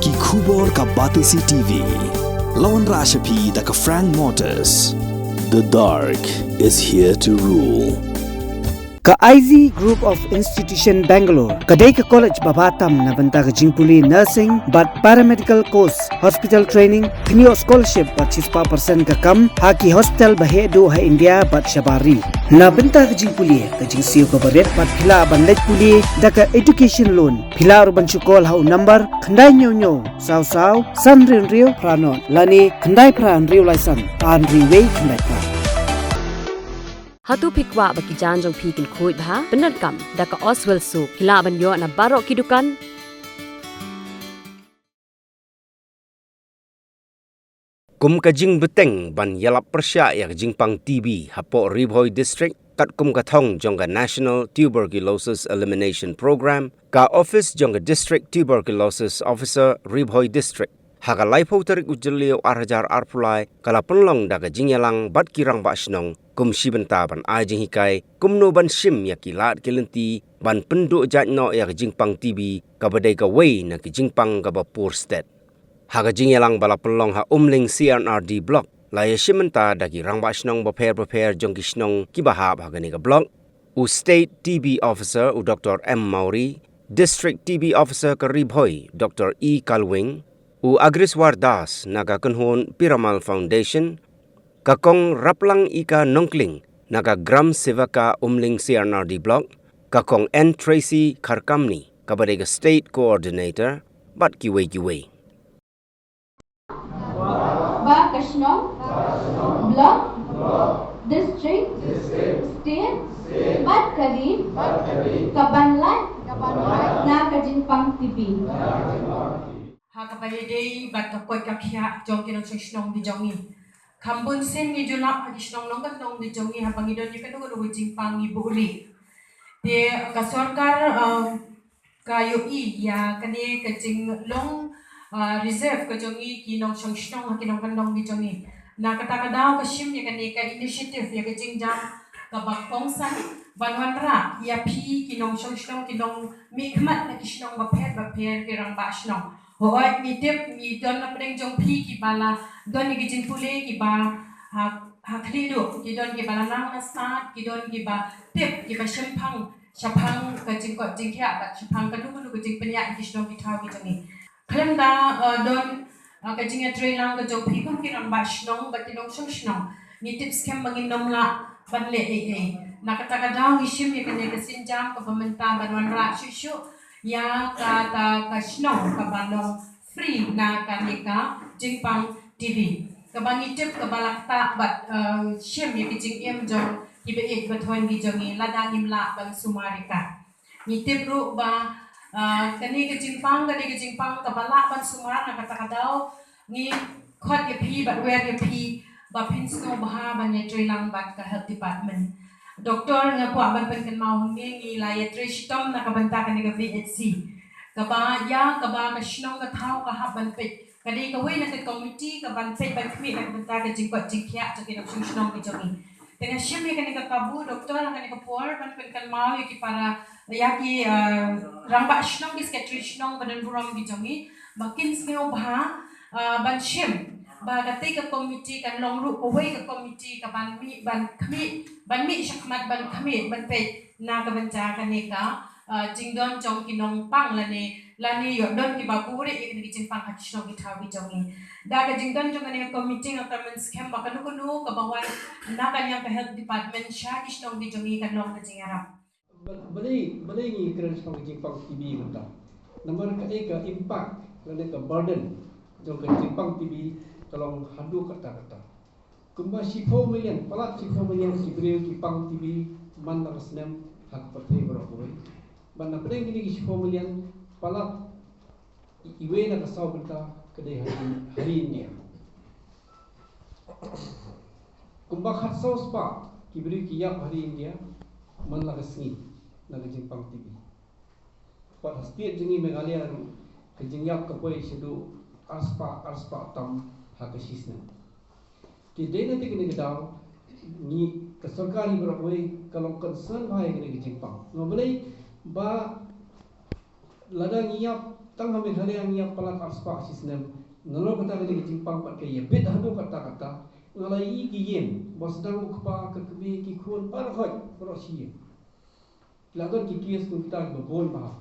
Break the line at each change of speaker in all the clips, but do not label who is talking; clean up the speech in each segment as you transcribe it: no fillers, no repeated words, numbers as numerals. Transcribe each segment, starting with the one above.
Ki khubor ka batisi TV. Lawan Rashapi da ka Frank Motors. The dark is here to rule.
Ka IZ Group of Institution Bangalore, kadai ka college babatam na banta ka jingpuli nursing but paramedical course, hospital training, kniyo scholarship but 6% ka kam, haki hospital bahedo ha India but shabari. Na banta ka jingpuli ka jingsiyo ka baret but pila ban let puli da ka education loan. Pila ban chukol ha number khandai nyo saw san rio pranon lani khandai pran rio license tan riway khandai pra.
Hatu pikwa baki janjong pikin kuit bha benar kam daka Oswell su hila ban yo na barok kidukan.
Kum ka jing beteng ban yalap persya ya jing pang TB hapo Ribhoi district kat kum ka thong jongga National Tuberculosis Elimination Program ka office jongga district tuberculosis officer Ribhoi district. Haka laipo tarik ujelio arhajar arpulai kala penlong daga jingyalang bat kirang basnong kum shibenta ban ajing hikai kum no ban shim ya kilat kelenti ban penduk jatno ya jingpang TB ka badai ka wei na ki jingpang ka ba poor state. Haka jingyalang bala penlong ha Umling C&Rd block la ya shimenta dagi rang basnong ba pair jong kisnong kibahab ha gani ka block u state TB officer u Dr. M Mauri, district TB officer ka Ribhoi Dr. E Kalwing u Agriswar Das naga Kunhon Piramal Foundation kakong Raplang Ika Nongkling naga Gram Sevaka Umling C&Rd block kakong N Tracy Karkamni kabadega state coordinator bat kiwe
ba Kashnong block district state bat Karim Kabanlan na Kajinpang TV.
Hakabayday bat kapoy kapya jong kinong shnong di jongi kambun sen ni julap hagi shnong nong nong di jongi habang idon ni kanu ko jingpang ni buli de ka sarkar kayo ya kani ka jing long reserve ka jongi kinong shnong kinong kanong di jongi na katakadaw ka shim ya kani ka initiative ya ka jing jam ka bakpongsan banwanra ya pi kinong shnong kinong mikmat na kishnong bapher kirang ba shnong Hoy, mitip mi don na pring jong pi ki bala don ni gijin pule ki ba ha khlido ki don ki bala nang na start ki don ki ba tip ki ba shapang ka jing ko jing kya ba shapang ka du jing penya ki shno ki thaw ki jani khlem da don ka jing ya train lang ka jong pi kum ki ram ba shno ba ki nong shno ni tips kem bangin nom la ban le nakataka daw ishim ya kanya ka sinjam ka pamenta banwan ra shishu ya kata kashnong kabalong free na kanika jingpang TV kabangitip kabalakta bat shim ya kijing em jong ibe bathoin gi jongi lada nimla bang sumarika nitip ru ba kani kijingpang kabala ban sumar na katakadaw ni khot ya pi bat wer ya pi ba pinsko baha ban ya trilang bat ka health department Doktor nga po aban penken mau ngi la ya trishtom na kabanta ka ni VHC kaba ka shnong ka thau ka haban pe kadi ka we na ka committee ka ban pe ban kmi na kabanta ka jingkot jingkya to kinong shnong ki jongi tenga shimi ka ni ka kabu doktor ka ni ka por ban penken mau ki para ya ki ramba shnong ki sketrishnong ban buram ki jongi makin sneo bha ban shim ba gati ka committee kan long ru ko we ka committee ka ban mi shakmat ban kami ban pe na ka bancha ka ni ka jingdon jong kinong pang lani yo don ki ba pure ik ni jing pang ha shong ki thawi jongi da ka jingdon jong ni committee ka men scam ba kanu ka bawan na ka yang ka health department sha ki shong di jongi kan long ka jingara
balai ni kren shong jing pang TV mata nomor ka impact lani ka burden jong ka jing pang TV tolong hadu kata-kata. Kumba 10 million, palat 10 million si Briew ki pang TV man na kasnem hak patay berapoi. Ban na pedeng ini 10 million palat iwe na kasaw benta kedai hari ini. Kumba khatsaw spa ki Briew ki yap hari India man la kasni na kajing pang TV. Pat hastiat jengi Meghalaya kajing yap kapoi sedu arspa tam hakasisna ki dena te kini daw ni ka sarkari berapoi kalau concern bhai kini ki jingpang no boleh ba ladang iap tang kami hari yang ngiap pelak arspa sistem nalo kata kini jimpang pat ke yebet hadu kata ngalai ki yen bos dang ukpa ke kebi ki khun par hoi rosi lagon ki kies kun ta bebon ba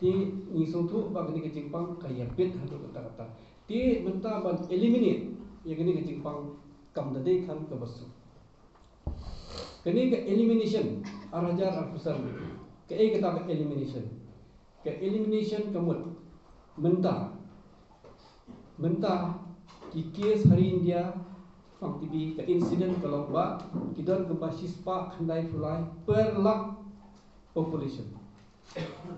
ti ni sotu ba kini jimpang ke yebet hadu kata ti menta ban eliminate ya kini jimpang kam dade kan ke basu kini ke elimination arajar arfusar ke kata ke elimination kamut menta ki kes hari India fang tibi ke incident kalau ba kidon ke basis pa khandai fulai per lakh population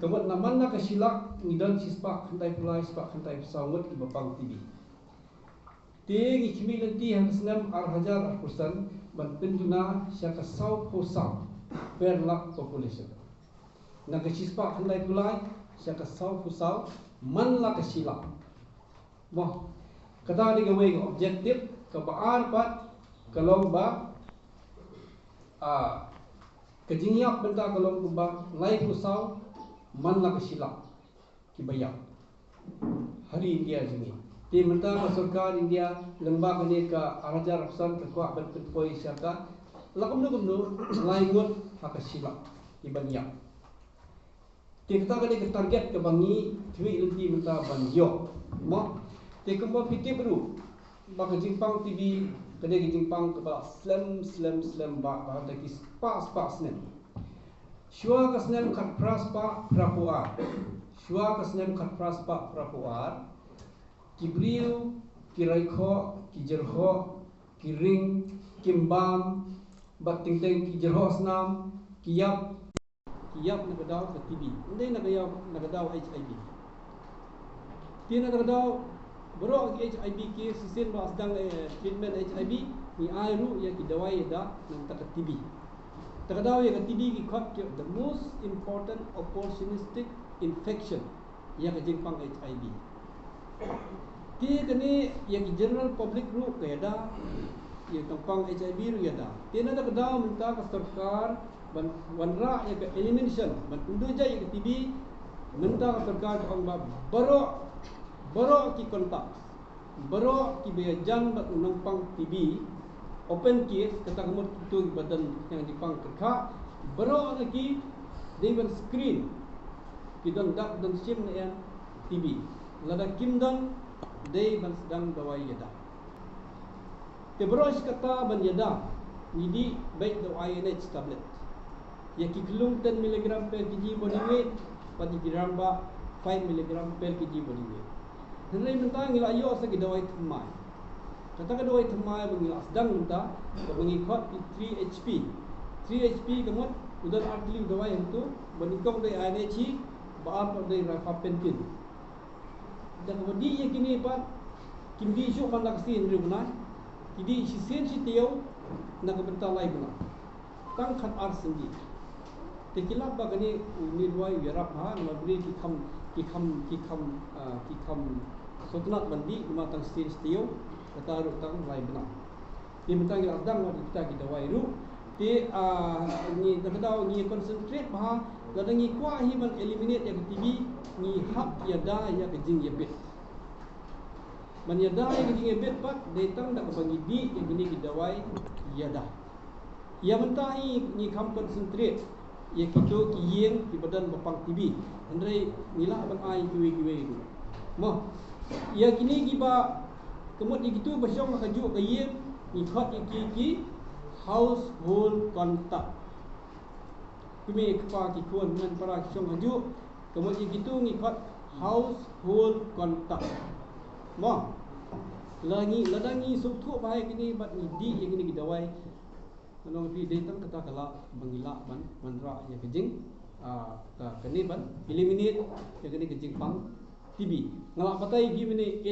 kamut naman na ke silak ngidon sispa khandai fulai spa khandai sawut ke bapang tibi ting ikmi lenti han senam arhajar arpusan ban penduna syaka saw posam per lakh population na ke sispa khandai fulai syaka saw posam man la ke silak wah kata di gawe objektif ke baar pat kalau ba kejingiap benta kalau ba lai kusau man la kesilap ki bayak hari India jengi ti menta sarkar India lembag ni ka arajar afsan ke kuat berpoi syaka lakum nu lai ngut hak kesilap ki banyak ti kata ke target ke bangi thui lenti menta banyo mo ti kemba fikir baru ba ke jimpang TV kene ke jimpang ke ba slam ba ta ki spa snem shua ka snem kat praspa prapuar shua ka snem kat praspa prapuar ki Briew ki raikho ki jerho ki ring kimbam ba ting ki jerho snam ki yap na gadaw ke TV ndai na gadaw HIV ti na gadaw bro HIV ke sisin ba sedang treatment HIV ni airu ya ki dawai da nang tak TB takadaw ya TB ki khot the most important opportunistic infection ya ke jimpang HIV ti kani ya ki general public ru ke da ya tampang HIV ru ya da ti na takadaw minta ka sarkar ban wanra ya ke elimination ban tundu ja ya ke TB minta ka sarkar ka ba baro ki kontak baro ki bejan bat unampang TB open case kata kamu tu badan yang dipang kerja baro lagi dewan screen kidon dak dan sim yang TB lada kimdan dei ban sedang dawai yada te baro kata ban yada nidi baik do INH tablet ya ki kelung 10 mg per kg body weight padi giramba 5 mg per kg body weight Henry minta ngila ayo sa gidawai thamai. Kata gidawai thamai bangila sedang minta mengikut 3HP. 3HP kemudian udah artili dawai itu menikong dari INH baar dari rifampicin. Dan kemudian yang kini pat kimdi isu mandaksi Henry benar. Kidi sisen si tiaw nak bentalai benar. Tang khat ar sendi. Tekilap bagani nilwai wirap ha ngabri kikam sotnat mandi matang steel kata ru tang lai benar di mentang ladang wa kita wairu ti ni takadau ni concentrate bah ladang ni kwa hi ban eliminate ya TV ni hak yada ya kejing yebet man yada ya kejing yebet pat datang dak bagi di yang ini gidawai yada ya mentai ni kam concentrate ya kito kiyeng di badan bapang TV andre nila ban ai kiwe itu mo ya kini kiba kemudian gitu basyong makajuk kiyeng ikhat iki household contact kumi kepa kikuan dengan para syong hajuk kemudian gitu ngikhat household contact mo ladangi subtu bahai kini bat di yang ini gidawai Menong pi datang kata kala bangila ban manra ya kejing kene ban eliminate ya kene kejing pang TB ngalak patai gi mene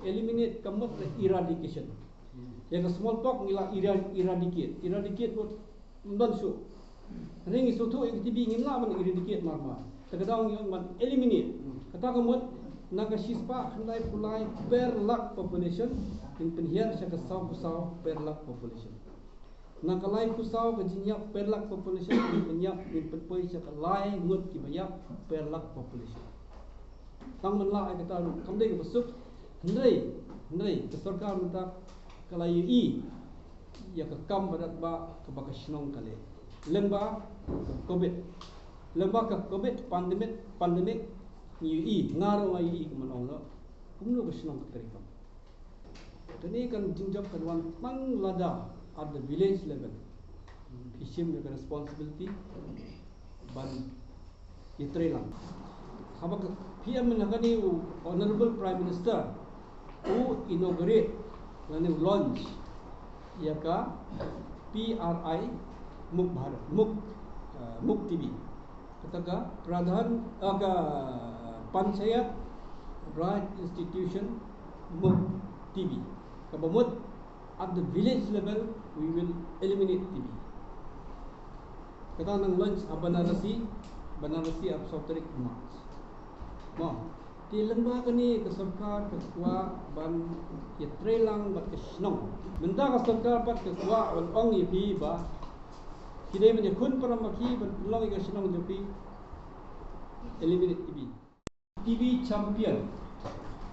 eliminate kamot eradication ya ke smallpox ngila eradicate pun non su ring isu tu yang TB ngila ban eradicate marma takadang yang ban eliminate kata kamot naga sispa khandai pulai per lakh population in penhiar syaka saw per lakh population nakalai kusau kejinyak per lakh population di penyak di petpoi syaka lai ngut ki bayak per lakh population Tang menla ai kata kamdeng besuk hendai ke sarkar minta kalai ya ke kam badat ba ke baka shnong kale lemba covid lemba ke covid pandemic ni ngaro ai ke manong lo kumno ke shnong ke terikam tani kan jingjap kan wan tang lada at the village level isim the responsibility ban itrelang habak PM menagani honorable prime minister who inaugurate lani launch yaka PRI Muk Bharat Muk TV kataga pradhan aga panchayat raj institution Muk TV kabamut at the village level we will eliminate TV kata nang launch Banarasi Absotrik March di lembaga ni ke sarkar ke kuat ban ye trelang bat ke snong menda ke sarkar bat ke kuat wan ong ye pi ba kidai men kun param maki ban long ke snong je pi eliminate TV champion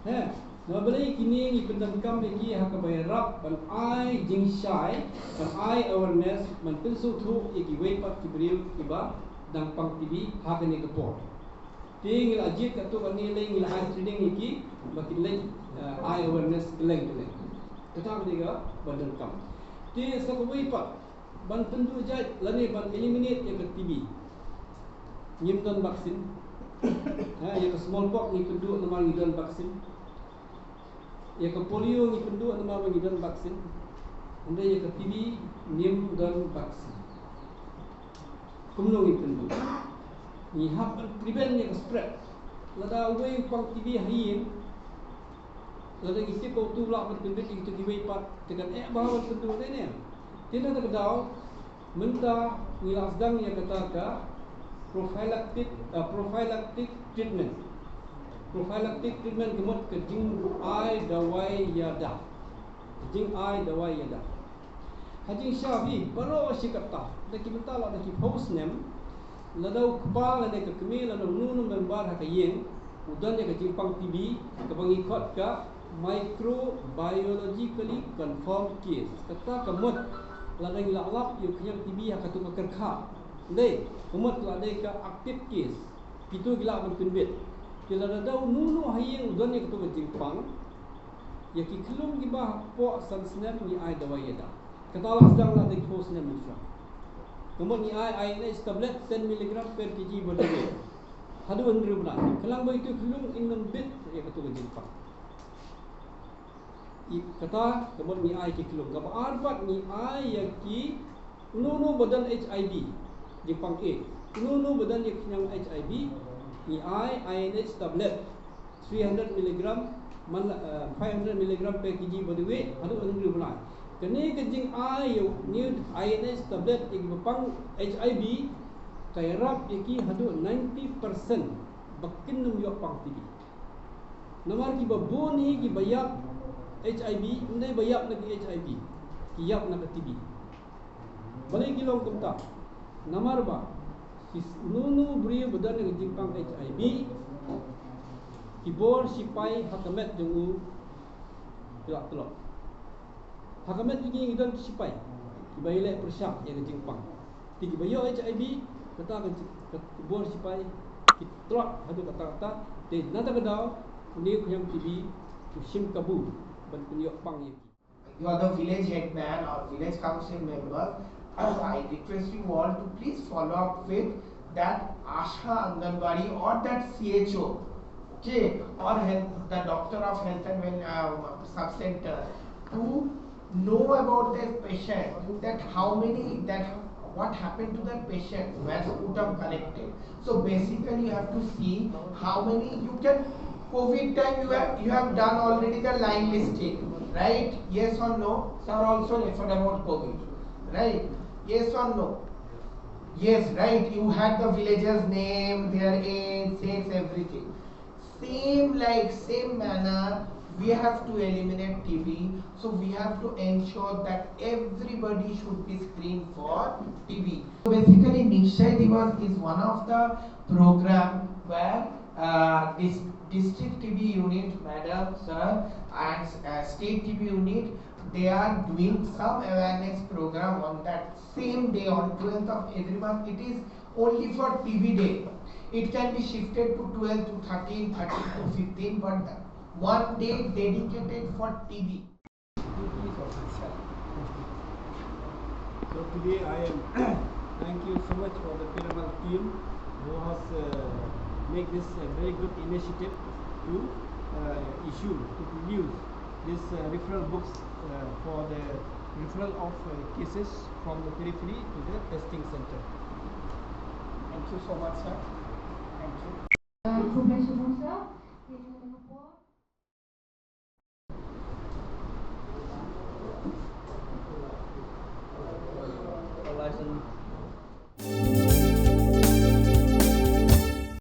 no balai kini ni pendam kam lagi hak bayar rap ban ai jing shai ban ai awareness man pinsu thu ye ki wei pat ki Briew Kiba dang pang TV hak ni ke por Ting ajit katu kani leng ila training iki makin leng eye awareness leng. Kata dia badan kam. Ti sakoi pat ban tentu jaj lani ban eliminate yang ke TB. Nyimton vaksin. Yang ke smallpox ni penduk nama ngidon vaksin. Yang ke polio ni penduk nama ngidon vaksin. Anda yang ke TB nyimton vaksin. Kumno ni penduk. Ni hak prevent ni spread lada way pang TV hayin lada isi kau tu lak bertembik itu TV pat tekan bahawa tentu ni tidak terdaw menta ngilas dang yang kata ka prophylactic treatment kemut ke jing ai dawai yada haji syafi baru sikata daki menta lak daki post name ladau kepala lada ke kemil ladau nunum membar hak yeng udan ya ke jimpang TB ke pengikut ke microbiologically confirmed case kata kemut lada ngilak yu kenyang TB hak tu kerkha ndai kemut lada ke active case pitu gilak berkunbit kila ladau nunu hayeng udan ya ke tu jimpang ya ki kelum gibah po sansnam ni ai dawai yada kata lah sedang lada ke post name misra kemudian ni INS tablet 10 mg per kg body weight. Hadu andru bna. Kelang ba itu kelung ingin bit ya katu Jepang. Kata kemudian ni ki kelung. Gaba arbat ni ya ki nunu badan HIV Jepang A. Nunu badan yang HIV ni INS tablet 300 mg 500 mg per kg body weight. Hadu andru bna. Kini kejing ayu new INS tablet yang bepang HIV kairap iki hadu 90% bakin num yok pang TB. Nomor ki baboni ki bayap HIV ndai bayap lagi HIV ki yap nak TB. Balai kilong kumta. Nomor ba ki nunu Briew badan yang jimpang HIV ki bor sipai hakamet jengu telak Hakamet ini ngidon sipai. Kibaile persyak yang Jepang. Tigi bayo HIV kata ke bor sipai kitlak hadu kata-kata de nata kedau ni yang TB usim kabu ban penyok pang yaki.
You are the village headman or village council member. I request you all to please follow up with that Asha Anganwadi or that CHO, okay, or the doctor of health and sub center to know about that patient, that what happened to that patient, where sputum collected. So basically you have to see how many you can. COVID time you have done already the line listing, right? Yes or no? Sir also referred about COVID, right? Yes or no? Yes, right. You had the villagers' name, their age, sex, everything. Same manner. We have to eliminate TB, so we have to ensure that everybody should be screened for TB. So basically, Nishai Divas is one of the program where district TB unit, madam, sir, and state TB unit, they are doing some awareness program on that same day on 12th of every month. It is only for TB day. It can be shifted to 12 to 13, 13 to 15, but one day dedicated for TB.
So today I am thank you so much for the Piramal team who has made this very good initiative to produce this referral books for the referral of cases from the periphery to the testing center.
Thank you so much, sir. Thank you.
Professor Musa,